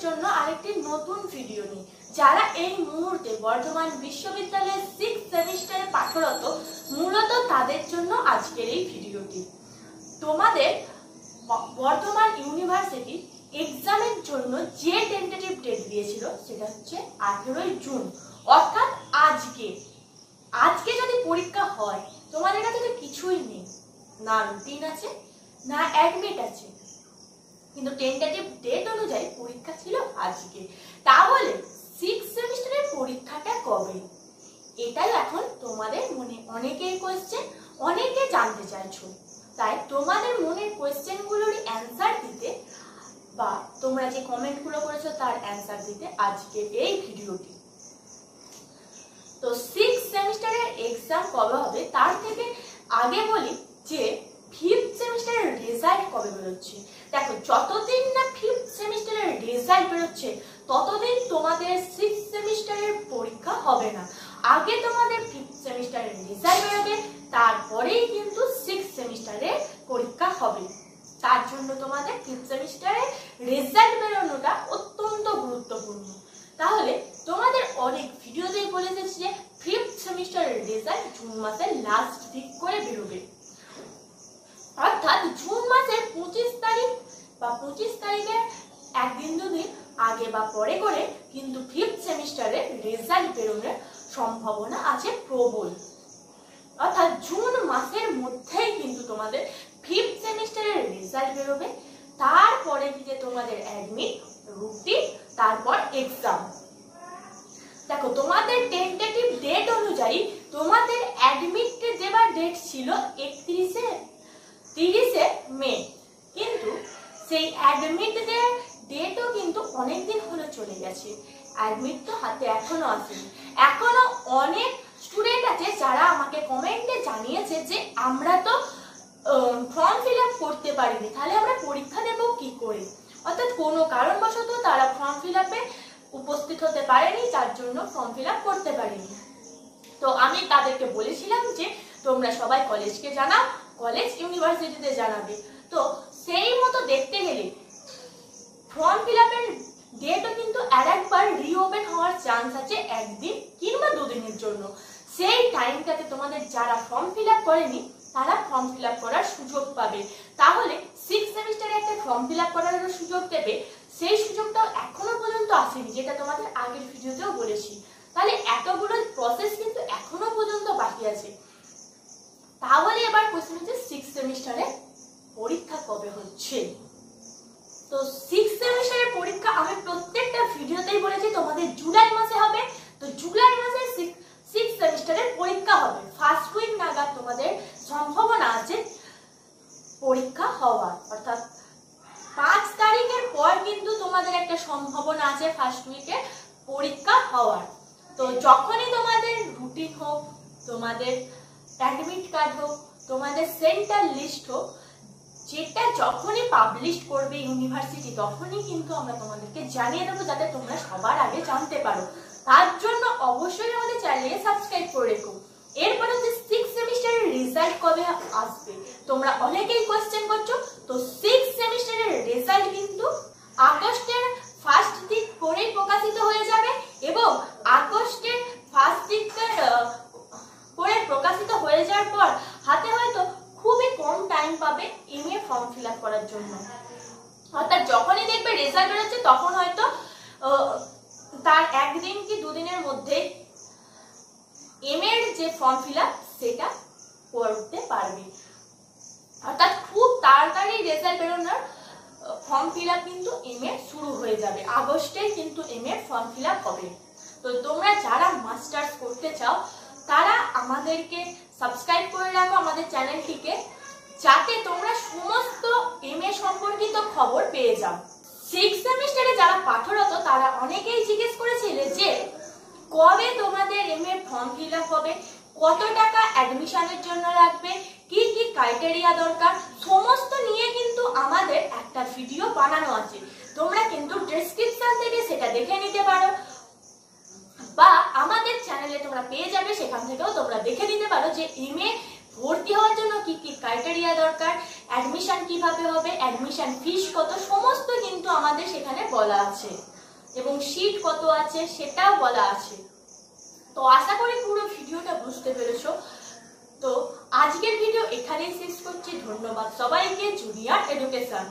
জন্য আরেকটি নতুন ভিডিও নিয়ে। যারা এই মুহূর্তে বর্ধমান বিশ্ববিদ্যালয়ের 6th সেমিস্টারে পাঠরত, মূলত তাদের জন্য আজকের এই ভিডিওটি। তোমাদের বর্ধমান ইউনিভার্সিটি এক্সামের জন্য যে টেন্টেটিভ ডেট দিয়েছিল সেটা হচ্ছে 18ই জুন, অর্থাৎ আজকে যদি পরীক্ষা হয় তোমাদের কাছে তো কিছুই নেই, না রুটিন আছে না অ্যাডমিট আছে, কিন্তু টেন্টেটিভ ডেট অনুযায়ী পরীক্ষা ছিল আজকে। তাহলে 6th সেমিস্টারের পরীক্ষাটা কবে? এটাই এখন তোমাদের মনে অনেকেই কোয়েশ্চেন, অনেকে জানতে চাইছো। তাই তোমাদের মনের কোয়েশ্চেনগুলোর অ্যান্সার দিতে বা তোমরা যে কমেন্টগুলো করেছো তার অ্যান্সার দিতে আজকে এই ভিডিওটি। তো 6th সেমিস্টারের এক্সাম কবে হবে তার থেকে আগে বলি যে 5th সেমিস্টারের রেজাল্ট কবে বেরোচ্ছে। দেখো, যতদিন না 5th সেমিস্টারের রেজাল্ট বেরোচ্ছে ততদিন তোমাদের 6th সেমিস্টারের পরীক্ষা হবে না। আগে তোমাদের 5th সেমিস্টারের রেজাল্ট বেরোবে, তারপরেই কিন্তু 6th সেমিস্টারের পরীক্ষা হবে। তার জন্য তোমাদের 5th সেমিস্টারের রেজাল্ট বেরোনোটা অত্যন্ত গুরুত্বপূর্ণ। তাহলে তোমাদের অনেক ভিডিওতেই বলে দিয়েছি যে 5th সেমিস্টারের রেজাল্ট জুন মাসের লাস্ট উইক করে বেরোবে, অর্থাৎ জুন মাসের 25 তারিখ বা 25 তারিখের একদিন দুদিন আগে বা পরে করে কিন্তু 5th সেমিস্টারের রেজাল্ট বেরোনোর সম্ভাবনা আছে প্রবল। অর্থাৎ জুন মাসের মধ্যেই কিন্তু তোমাদের 5th সেমিস্টারের রেজাল্ট বেরোবে, তারপরে দিকে তোমাদের অ্যাডমিট, রুটিন, তারপর এক্সাম। দেখো, তোমাদের টেন্টেটিভ ডেট অনুযায়ী তোমাদের অ্যাডমিট দেবার ডেট ছিল 30 মে, কিন্তু সেই অ্যাডমিট ডেটও কিন্তু অনেকদিন হলো চলে গেছে। অ্যাডমিট তো হাতে এখনো আসেনি। এখনো অনেক স্টুডেন্ট আছে যারা আমাকে কমেন্টে জানিয়েছে যে আমরা তো ফর্ম ফিল আপ করতে পারিনি, তাহলে আমরা পরীক্ষা দেব কি করে। অর্থাৎ কোনো কারণবশত তারা ফর্ম ফিল আপে উপস্থিত হতে পারেনি, তার জন্য ফর্ম ফিল আপ করতে পারেনি। তো আমি তাদেরকে বলেছিলাম যে তোমরা সবাই কলেজকে জানাও, কলেজ ইউনিভার্সিটিতে জানাবে। তো সেই মতো দেখতে গেলে ফর্ম ফিল আপের ডেটও কিন্তু আরেকবার রিওপেন হওয়ার চান্স আছে একদিন কিংবা দুদিনের জন্য। সেই টাইমটাতে তোমাদের যারা ফর্ম ফিল আপ করেনি তারা ফর্ম ফিল আপ করার সুযোগ পাবে। তাহলে 6th সেমিস্টারে একটা ফর্ম ফিল আপ করার সুযোগ দেবে, সেই সুযোগটাও এখনো পর্যন্ত আসেনি, যেটা তোমাদের আগের ভিডিওতেও বলেছি। তাহলে এতগুলো প্রসেস কিন্তু এখনো পর্যন্ত বাকি আছে। তাহলে এবার কোশ্চেন হচ্ছে 6th সেমিস্টারে পরীক্ষা কবে হচ্ছে। তো 6th সেমিস্টারের পরীক্ষা আমি প্রত্যেকটা ভিডিওতেই বলেছি তোমাদের জুলাই মাসে হবে। তো জুলাই মাসে 6th সেমিস্টারের পরীক্ষা হবে। ফার্স্ট উইক নাগাদ তোমাদের সম্ভাবনা আছে পরীক্ষা হওয়ার, অর্থাৎ 5 তারিখের পর কিন্তু তোমাদের একটা সম্ভাবনা আছে ফার্স্ট উইকে পরীক্ষা হওয়ার। তো যখনই তোমাদের রুটিন হোক, তোমাদের অ্যাডমিট কার্ড হোক, তোমাদের সেন্টার লিস্ট হোক, যেটা যখনই পাবলিশ করবে ইউনিভার্সিটি তখনই কিন্তু আমরা তোমাদেরকে জানিয়ে দেবো, যাতে তোমরা সবার আগে জানতে পারো। তার জন্য অবশ্যই আমাদের চ্যানেলকে সাবস্ক্রাইব করে রেখো। এরপরে হচ্ছে 6th সেমিস্টারের রেজাল্ট কবে আসবে, তোমরা অনেকেই কোয়েশ্চেন করছো। তো 6th সেমিস্টারের রেজাল্ট কিন্তু আগস্টের ফার্স্ট উইক করেই প্রকাশিত হয়ে যাবে, এবং আগস্টের ফার্স্ট উইক করে প্রকাশিত হয়ে যাওয়ার পর হাতে হয়তো খুবই কম টাইম পাবে এমএ ফর্ম ফিল আপ করার জন্য। অর্থাৎ যখনই দেখবে রেজাল্ট বেরোচ্ছে তখন হয়তো তার একদিন কি দুদিনের মধ্যে এমএ এর যে ফর্ম ফিল আপ সেটা করতে পারবে। অর্থাৎ খুব তাড়াতাড়ি রেজাল্ট বেরোনোর ফর্ম ফিল আপ কিন্তু এমএ শুরু হয়ে যাবে, আগস্টে কিন্তু এমএ ফর্ম ফিল আপ হবে। তো তোমরা যারা মাস্টার্স করতে চাও তারা আমাদেরকে সাবস্ক্রাইব করে রাখো আমাদের চ্যানেলটিকে, যাতে তোমরা সমস্ত এমএ সম্পর্কিত খবর পেয়ে যাও। 6th সেমিস্টারে যারা পাঠরত তারা অনেকেই জিজ্ঞেস করেছিলে যে কবে তোমাদের এমএ ফর্ম ফিল আপ হবে, কত টাকা অ্যাডমিশনের জন্য লাগবে, কি কি ক্রাইটেরিয়া দরকার, সমস্ত নিয়ে কিন্তু আমাদের একটা ভিডিও বানানো আছে। তোমরা কিন্তু ডেসক্রিপশন থেকে সেটা দেখে নিতে পারো, বা আমাদের চ্যানেলে তোমরা পেয়ে যাবে, সেখান থেকেও তোমরা দেখে নিতে পারো যে এমএ ভর্তি হওয়ার জন্য কি কি ক্রাইটেরিয়া দরকার, অ্যাডমিশন কিভাবে হবে, অ্যাডমিশন ফিস কত, সমস্ত কিন্তু আমাদের সেখানে বলা আছে এবং সিট কত আছে সেটাও বলা আছে। তো আশা করি পুরো ভিডিওটা বুঝতে পেরেছো। তো আজকের ভিডিও এখানেই শেষ করছি। ধন্যবাদ সবাইকে। Junior education.